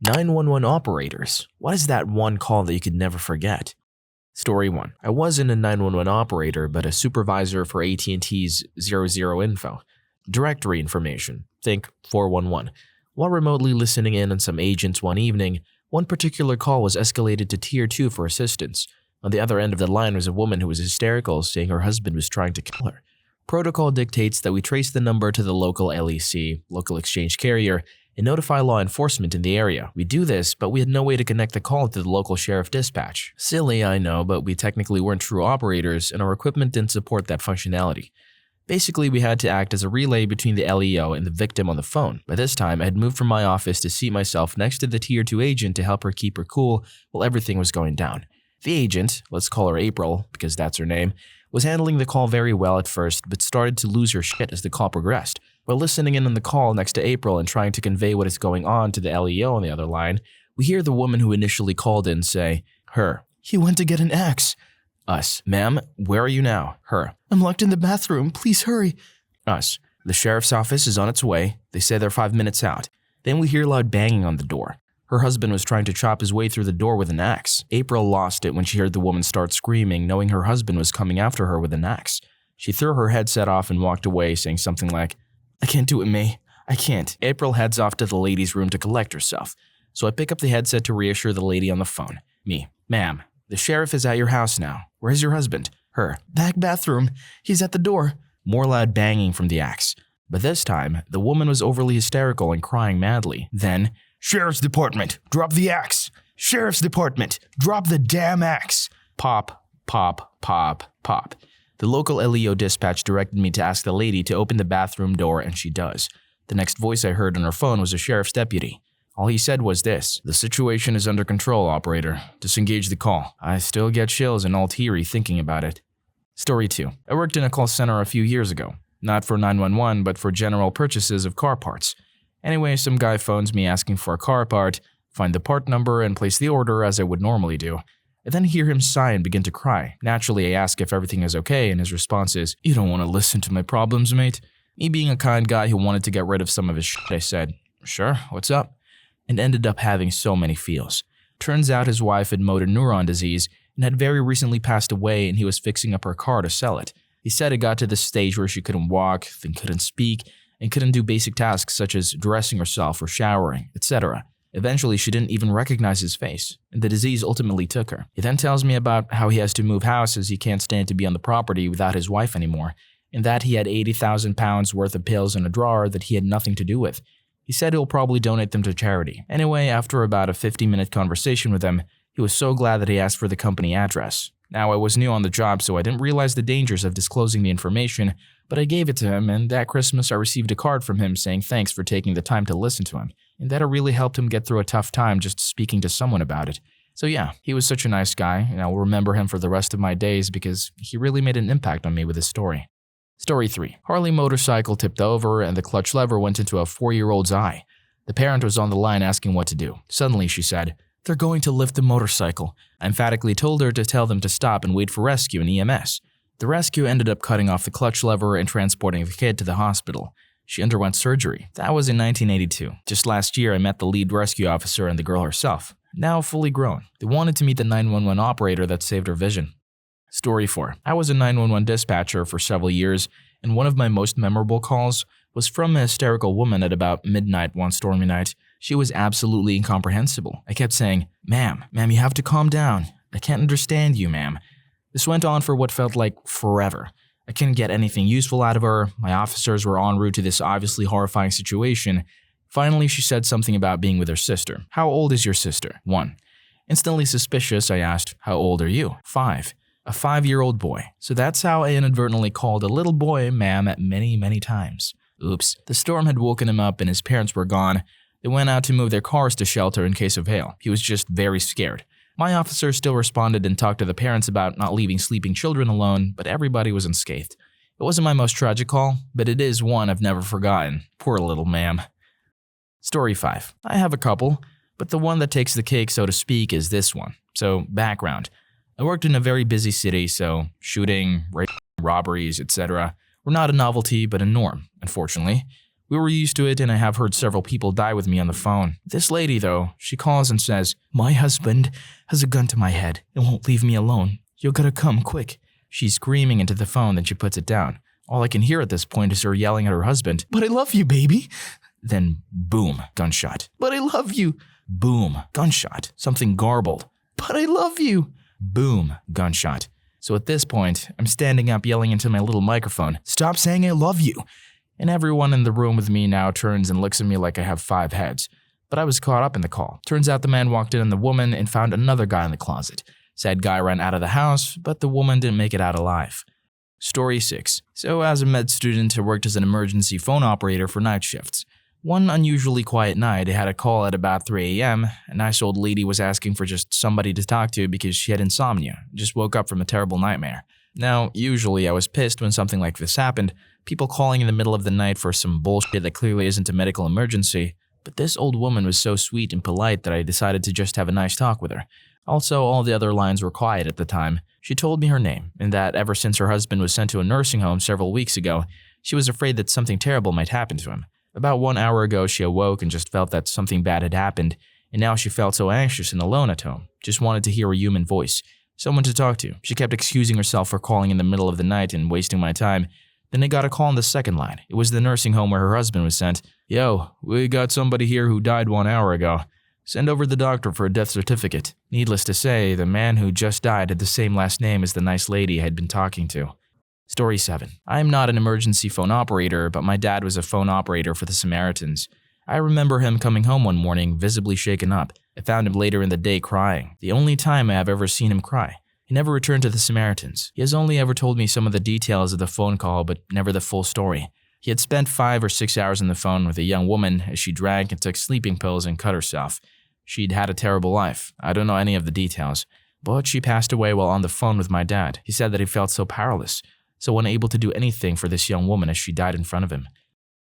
911 operators. What is that one call that you could never forget? Story 1. I wasn't a 911 operator, but a supervisor for AT&T's 00 info. Directory information. Think 411. While remotely listening in on some agents one evening, one particular call was escalated to Tier 2 for assistance. On the other end of the line was a woman who was hysterical, saying her husband was trying to kill her. Protocol dictates that we trace the number to the local LEC, local exchange carrier, and notify law enforcement in the area. We do this, but we had no way to connect the call to the local sheriff dispatch. Silly, I know, but we technically weren't true operators, and our equipment didn't support that functionality. Basically, we had to act as a relay between the LEO and the victim on the phone. By this time, I had moved from my office to seat myself next to the Tier 2 agent to help her keep her cool while everything was going down. The agent, let's call her April because that's her name, was handling the call very well at first, but started to lose her shit as the call progressed. While listening in on the call next to April and trying to convey what is going on to the LEO on the other line, we hear the woman who initially called in say, "Her, he went to get an axe." Us, "Ma'am, where are you now?" Her, "I'm locked in the bathroom, please hurry." Us, "The sheriff's office is on its way. They say they're 5 minutes out." Then we hear loud banging on the door. Her husband was trying to chop his way through the door with an axe. April lost it when she heard the woman start screaming, knowing her husband was coming after her with an axe. She threw her headset off and walked away, saying something like, "I can't do it, May. I can't." April heads off to the ladies' room to collect herself. So I pick up the headset to reassure the lady on the phone. Me, "Ma'am, the sheriff is at your house now. Where's your husband?" Her, "Back bathroom. He's at the door." More loud banging from the axe. But this time, the woman was overly hysterical and crying madly. Then, "Sheriff's Department, drop the axe! Sheriff's Department, drop the damn axe!" Pop, pop, pop, pop. The local LEO dispatch directed me to ask the lady to open the bathroom door, and she does. The next voice I heard on her phone was a sheriff's deputy. All he said was this: "The situation is under control, operator. Disengage the call." I still get chills and all teary thinking about it. Story 2. I worked in a call center a few years ago. Not for 911, but for general purchases of car parts. Anyway, some guy phones me asking for a car part, find the part number, and place the order as I would normally do. I then hear him sigh and begin to cry. Naturally, I ask if everything is okay, and his response is, "You don't want to listen to my problems, mate." Me being a kind guy who wanted to get rid of some of his shit, I said, "Sure, what's up?" And ended up having so many feels. Turns out his wife had motor neuron disease and had very recently passed away, and he was fixing up her car to sell it. He said it got to the stage where she couldn't walk, then couldn't speak, and couldn't do basic tasks such as dressing herself or showering, etc. Eventually, she didn't even recognize his face, and the disease ultimately took her. He then tells me about how he has to move house as he can't stand to be on the property without his wife anymore, and that he had 80,000 pounds worth of pills in a drawer that he had nothing to do with. He said he'll probably donate them to charity. Anyway, after about a 50-minute conversation with him, he was so glad that he asked for the company address. Now, I was new on the job, so I didn't realize the dangers of disclosing the information, but I gave it to him, and that Christmas I received a card from him saying thanks for taking the time to listen to him, and that it really helped him get through a tough time just speaking to someone about it. So yeah, he was such a nice guy, and I'll remember him for the rest of my days because he really made an impact on me with his story. Story 3. Harley motorcycle tipped over, and the clutch lever went into a 4-year-old's eye. The parent was on the line asking what to do. Suddenly, she said, "They're going to lift the motorcycle." I emphatically told her to tell them to stop and wait for rescue and EMS. The rescue ended up cutting off the clutch lever and transporting the kid to the hospital. She underwent surgery. That was in 1982. Just last year, I met the lead rescue officer and the girl herself, now fully grown. They wanted to meet the 911 operator that saved her vision. Story 4. I was a 911 dispatcher for several years, and one of my most memorable calls was from a hysterical woman at about midnight one stormy night. She was absolutely incomprehensible. I kept saying, ma'am, you have to calm down. I can't understand you, ma'am." This went on for what felt like forever. I couldn't get anything useful out of her. My officers were en route to this obviously horrifying situation. Finally, she said something about being with her sister. "How old is your sister?" 1. Instantly suspicious, I asked, "How old are you?" 5. A 5-year-old boy. So that's how I inadvertently called a little boy ma'am at many times. Oops. The storm had woken him up and his parents were gone. They went out to move their cars to shelter in case of hail. He was just very scared. My officer still responded and talked to the parents about not leaving sleeping children alone, but everybody was unscathed. It wasn't my most tragic call, but it is one I've never forgotten. Poor little ma'am. Story 5. I have a couple, but the one that takes the cake, so to speak, is this one. So, background. I worked in a very busy city, so shooting, rape, robberies, etc. were not a novelty but a norm, unfortunately. We were used to it, and I have heard several people die with me on the phone. This lady, though, she calls and says, "My husband has a gun to my head and won't leave me alone. You gotta come quick." She's screaming into the phone, then she puts it down. All I can hear at this point is her yelling at her husband, "But I love you, baby." Then boom, gunshot. "But I love you." Boom, gunshot. Something garbled. "But I love you." Boom, gunshot. So at this point, I'm standing up yelling into my little microphone, "Stop saying I love you." And everyone in the room with me now turns and looks at me like I have 5 heads. But I was caught up in the call. Turns out the man walked in on the woman and found another guy in the closet. Said guy ran out of the house, but the woman didn't make it out alive. Story 6. So as a med student, I worked as an emergency phone operator for night shifts. One unusually quiet night, I had a call at about 3 a.m. A nice old lady was asking for just somebody to talk to because she had insomnia, just woke up from a terrible nightmare. Now, usually I was pissed when something like this happened, people calling in the middle of the night for some bullshit that clearly isn't a medical emergency, but this old woman was so sweet and polite that I decided to just have a nice talk with her. Also, all the other lines were quiet at the time. She told me her name, and that ever since her husband was sent to a nursing home several weeks ago, she was afraid that something terrible might happen to him. About 1 hour ago, she awoke and just felt that something bad had happened, and now she felt so anxious and alone at home, just wanted to hear a human voice, someone to talk to. She kept excusing herself for calling in the middle of the night and wasting my time. Then I got a call on the second line. It was the nursing home where her husband was sent. "Yo, we got somebody here who died 1 hour ago. Send over the doctor for a death certificate." Needless to say, the man who just died had the same last name as the nice lady I had been talking to. Story 7. I am not an emergency phone operator, but my dad was a phone operator for the Samaritans. I remember him coming home one morning, visibly shaken up. I found him later in the day crying, the only time I have ever seen him cry. He never returned to the Samaritans. He has only ever told me some of the details of the phone call, but never the full story. He had spent 5 or 6 hours on the phone with a young woman as she drank and took sleeping pills and cut herself. She'd had a terrible life. I don't know any of the details, but she passed away while on the phone with my dad. He said that he felt so powerless, so unable to do anything for this young woman as she died in front of him.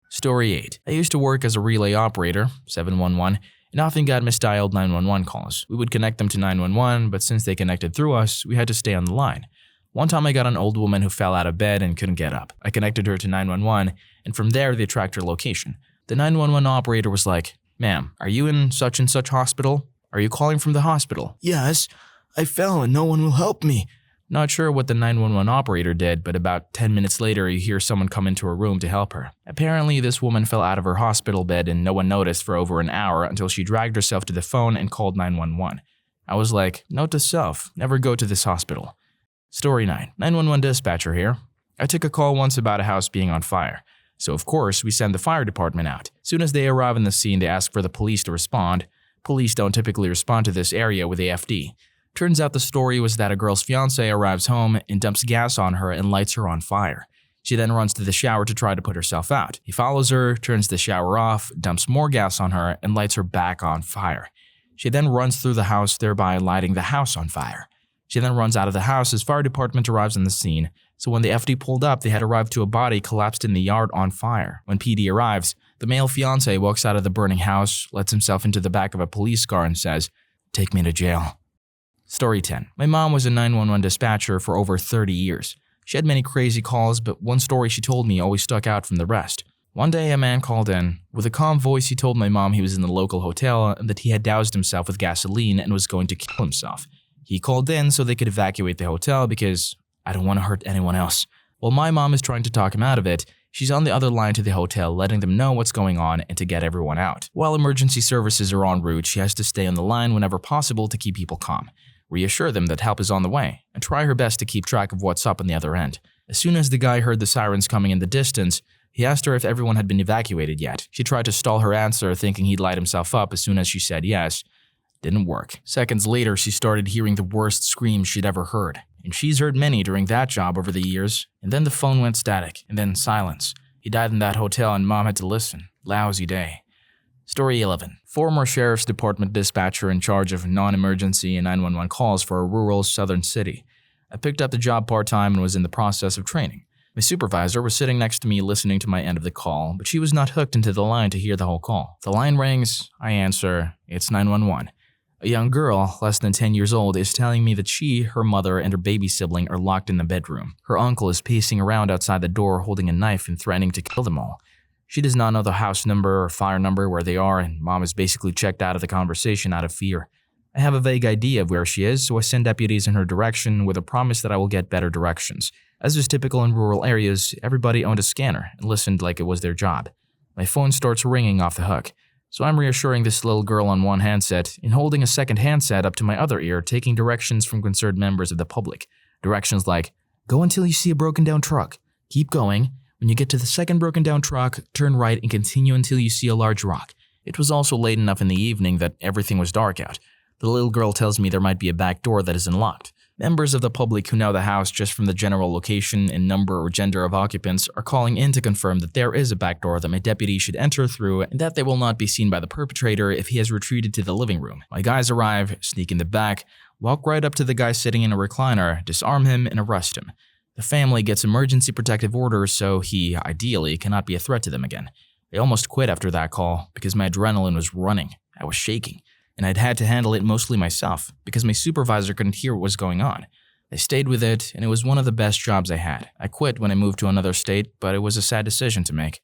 Story 8. I used to work as a relay operator, 711, and often got misdialed 911 calls. We would connect them to 911, but since they connected through us, we had to stay on the line. One time I got an old woman who fell out of bed and couldn't get up. I connected her to 911, and from there they tracked her location. The 911 operator was like, "Ma'am, are you in such and such hospital? Are you calling from the hospital?" "Yes, I fell and no one will help me." Not sure what the 911 operator did, but about 10 minutes later you hear someone come into her room to help her. Apparently this woman fell out of her hospital bed and no one noticed for over an hour until she dragged herself to the phone and called 911. I was like, note to self, never go to this hospital. Story 9. 911 dispatcher here. I took a call once about a house being on fire. So of course we send the fire department out. Soon as they arrive on the scene, they ask for the police to respond. Police don't typically respond to this area with AFD. Turns out the story was that a girl's fiancé arrives home and dumps gas on her and lights her on fire. She then runs to the shower to try to put herself out. He follows her, turns the shower off, dumps more gas on her, and lights her back on fire. She then runs through the house, thereby lighting the house on fire. She then runs out of the house as fire department arrives on the scene. So when the FD pulled up, they had arrived to a body collapsed in the yard on fire. When PD arrives, the male fiancé walks out of the burning house, lets himself into the back of a police car and says, "Take me to jail." Story 10. My mom was a 911 dispatcher for over 30 years. She had many crazy calls, but one story she told me always stuck out from the rest. One day, a man called in. With a calm voice, he told my mom he was in the local hotel and that he had doused himself with gasoline and was going to kill himself. He called in so they could evacuate the hotel because I don't want to hurt anyone else. While my mom is trying to talk him out of it, she's on the other line to the hotel letting them know what's going on and to get everyone out. While emergency services are en route, she has to stay on the line whenever possible to keep people calm. Reassure them that help is on the way, and try her best to keep track of what's up on the other end. As soon as the guy heard the sirens coming in the distance, he asked her if everyone had been evacuated yet. She tried to stall her answer, thinking he'd light himself up as soon as she said yes. Didn't work. Seconds later, she started hearing the worst screams she'd ever heard. And she's heard many during that job over the years. And then the phone went static, and then silence. He died in that hotel and mom had to listen. Lousy day. Story 11. Former Sheriff's Department dispatcher in charge of non-emergency and 911 calls for a rural southern city. I picked up the job part-time and was in the process of training. My supervisor was sitting next to me listening to my end of the call, but she was not hooked into the line to hear the whole call. The line rings, I answer, it's 911. A young girl, less than 10 years old, is telling me that she, her mother, and her baby sibling are locked in the bedroom. Her uncle is pacing around outside the door holding a knife and threatening to kill them all. She does not know the house number or fire number where they are, and Mom is basically checked out of the conversation out of fear. I have a vague idea of where she is, so I send deputies in her direction with a promise that I will get better directions. As is typical in rural areas, everybody owned a scanner and listened like it was their job. My phone starts ringing off the hook, so I'm reassuring this little girl on one handset and holding a second handset up to my other ear, taking directions from concerned members of the public. Directions like, go until you see a broken down truck. Keep going. When you get to the second broken down truck, turn right and continue until you see a large rock. It was also late enough in the evening that everything was dark out. The little girl tells me there might be a back door that is unlocked. Members of the public who know the house just from the general location and number or gender of occupants are calling in to confirm that there is a back door that my deputy should enter through and that they will not be seen by the perpetrator if he has retreated to the living room. My guys arrive, sneak in the back, walk right up to the guy sitting in a recliner, disarm him, and arrest him. The family gets emergency protective orders so he, ideally, cannot be a threat to them again. I almost quit after that call because my adrenaline was running. I was shaking, and I'd had to handle it mostly myself because my supervisor couldn't hear what was going on. I stayed with it, and it was one of the best jobs I had. I quit when I moved to another state, but it was a sad decision to make.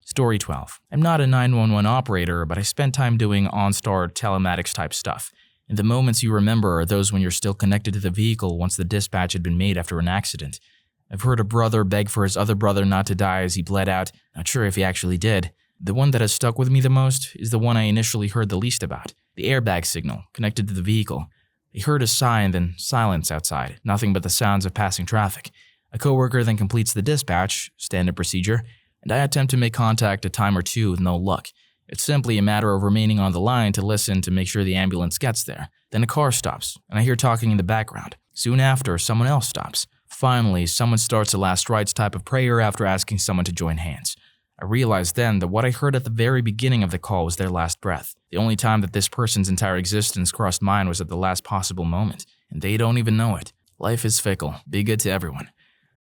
Story 12. I'm not a 911 operator, but I spent time doing OnStar telematics type stuff. And the moments you remember are those when you're still connected to the vehicle once the dispatch had been made after an accident. I've heard a brother beg for his other brother not to die as he bled out, not sure if he actually did. The one that has stuck with me the most is the one I initially heard the least about, the airbag signal connected to the vehicle. I heard a sigh and then silence outside, nothing but the sounds of passing traffic. A coworker then completes the dispatch, standard procedure, and I attempt to make contact a time or two with no luck. It's simply a matter of remaining on the line to listen to make sure the ambulance gets there. Then a car stops, and I hear talking in the background. Soon after, someone else stops. Finally, someone starts a last rites type of prayer after asking someone to join hands. I realized then that what I heard at the very beginning of the call was their last breath. The only time that this person's entire existence crossed mine was at the last possible moment, and they don't even know it. Life is fickle. Be good to everyone.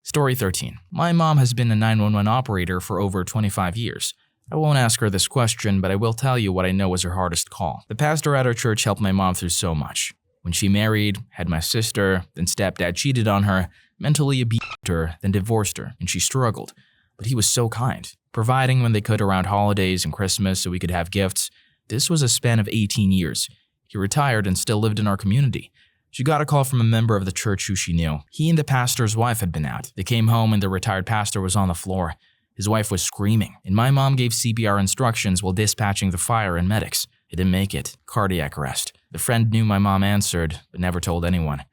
Story 13. My mom has been a 911 operator for over 25 years. I won't ask her this question, but I will tell you what I know was her hardest call. The pastor at our church helped my mom through so much. When she married, had my sister, then stepdad cheated on her, mentally abused her, then divorced her, and she struggled. But he was so kind, providing when they could around holidays and Christmas so we could have gifts. This was a span of 18 years. He retired and still lived in our community. She got a call from a member of the church who she knew. He and the pastor's wife had been out. They came home and the retired pastor was on the floor. His wife was screaming, and my mom gave CPR instructions while dispatching the fire and medics. He didn't make it. Cardiac arrest. The friend knew my mom answered, but never told anyone.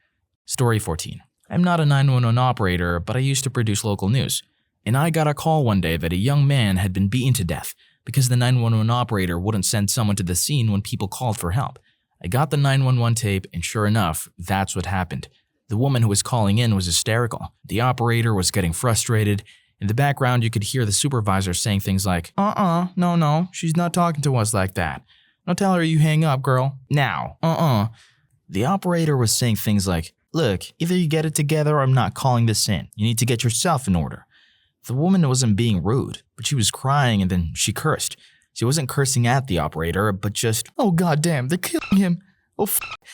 Story 14. I'm not a 911 operator, but I used to produce local news. And I got a call one day that a young man had been beaten to death because the 911 operator wouldn't send someone to the scene when people called for help. I got the 911 tape, and sure enough, that's what happened. The woman who was calling in was hysterical. The operator was getting frustrated. In the background, you could hear the supervisor saying things like, no, she's not talking to us like that. No, tell her you hang up, girl. Now, The operator was saying things like, look, either you get it together or I'm not calling this in. You need to get yourself in order. The woman wasn't being rude, but she was crying and then she cursed. She wasn't cursing at the operator, but just, oh goddamn, they're killing him. Oh,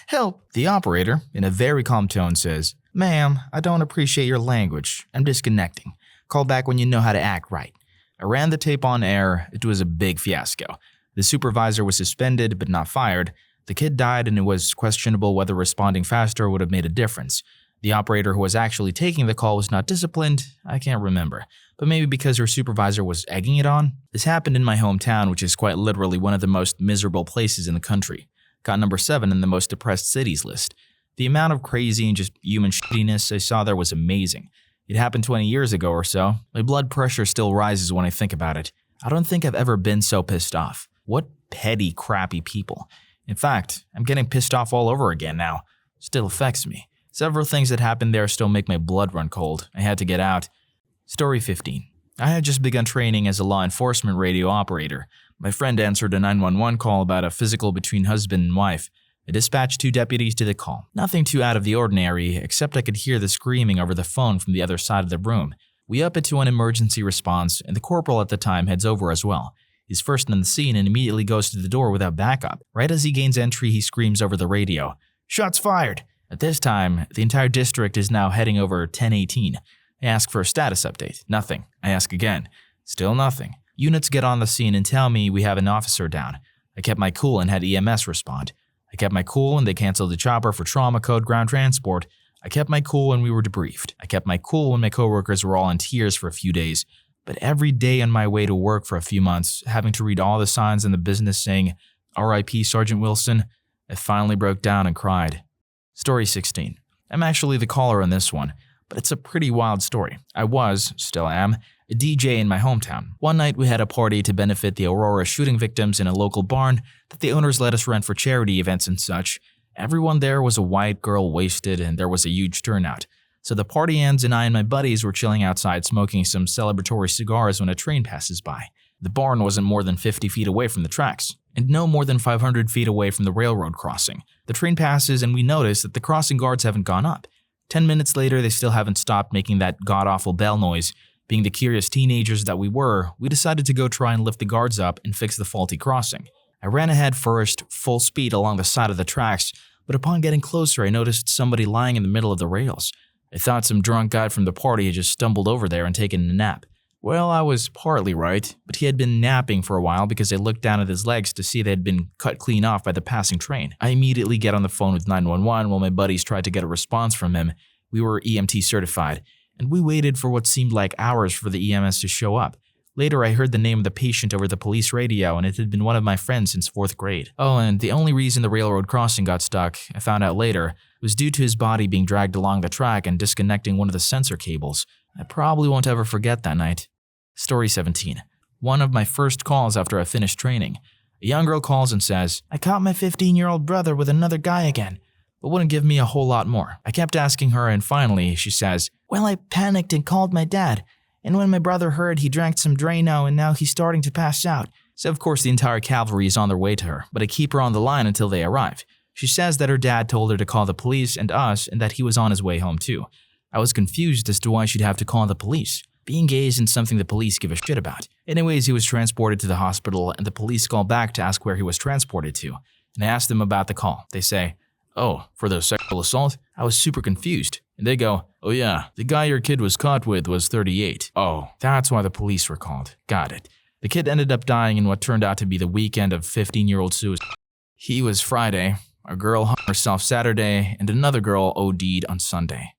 help. The operator, in a very calm tone, says, ma'am, I don't appreciate your language. I'm disconnecting. Call back when you know how to act right. I ran the tape on air. It was a big fiasco. The supervisor was suspended but not fired. The kid died and it was questionable whether responding faster would have made a difference. The operator who was actually taking the call was not disciplined. I can't remember, but maybe because her supervisor was egging it on. This happened in my hometown, which is quite literally one of the most miserable places in the country. Got number 7 in the most depressed cities list. The amount of crazy and just human shittiness I saw there was amazing. It happened 20 years ago or so. My blood pressure still rises when I think about it. I don't think I've ever been so pissed off. What petty, crappy people. In fact, I'm getting pissed off all over again now. Still affects me. Several things that happened there still make my blood run cold. I had to get out. Story 15. I had just begun training as a law enforcement radio operator. My friend answered a 911 call about a physical between husband and wife. I dispatched 2 deputies to the call. Nothing too out of the ordinary, except I could hear the screaming over the phone from the other side of the room. We up it to an emergency response, and the corporal at the time heads over as well. He's first on the scene and immediately goes to the door without backup. Right as he gains entry, he screams over the radio, "Shots fired!" At this time, the entire district is now heading over 1018. I ask for a status update. Nothing. I ask again. Still nothing. Units get on the scene and tell me we have an officer down. I kept my cool and had EMS respond. I kept my cool and they canceled the chopper for trauma code ground transport. I kept my cool when we were debriefed. I kept my cool when my coworkers were all in tears for a few days. But every day on my way to work for a few months, having to read all the signs in the business saying, R.I.P. Sergeant Wilson, I finally broke down and cried. Story 16. I'm actually the caller on this one, but it's a pretty wild story. I was, still am, a DJ in my hometown. One night we had a party to benefit the Aurora shooting victims in a local barn that the owners let us rent for charity events and such. Everyone there was a white girl wasted and there was a huge turnout. So the party ends and I and my buddies were chilling outside smoking some celebratory cigars when a train passes by. The barn wasn't more than 50 feet away from the tracks, and no more than 500 feet away from the railroad crossing. The train passes and we notice that the crossing guards haven't gone up. 10 minutes later, they still haven't stopped making that god-awful bell noise. Being the curious teenagers that we were, we decided to go try and lift the guards up and fix the faulty crossing. I ran ahead first, full speed along the side of the tracks, but upon getting closer I noticed somebody lying in the middle of the rails. I thought some drunk guy from the party had just stumbled over there and taken a nap. Well, I was partly right, but he had been napping for a while because I looked down at his legs to see they had been cut clean off by the passing train. I immediately get on the phone with 911 while my buddies tried to get a response from him. We were EMT certified, and we waited for what seemed like hours for the EMS to show up. Later, I heard the name of the patient over the police radio, and it had been one of my friends since 4th grade. Oh, and the only reason the railroad crossing got stuck, I found out later, was due to his body being dragged along the track and disconnecting one of the sensor cables. I probably won't ever forget that night. Story 17. One of my first calls after I finished training. A young girl calls and says, I caught my 15-year-old brother with another guy again, but wouldn't give me a whole lot more. I kept asking her, and finally she says, well, I panicked and called my dad. And when my brother heard, he drank some Drano and now he's starting to pass out. So of course the entire cavalry is on their way to her, but I keep her on the line until they arrive. She says that her dad told her to call the police and us and that he was on his way home too. I was confused as to why she'd have to call the police. Being gay isn't something the police give a shit about. Anyways, he was transported to the hospital and the police called back to ask where he was transported to. And I asked them about the call. They say, oh, for the sexual assault? I was super confused. And they go, oh yeah, the guy your kid was caught with was 38. Oh, that's why the police were called. Got it. The kid ended up dying in what turned out to be the weekend of 15-year-old suicide. He was Friday, a girl hung herself Saturday, and another girl OD'd on Sunday.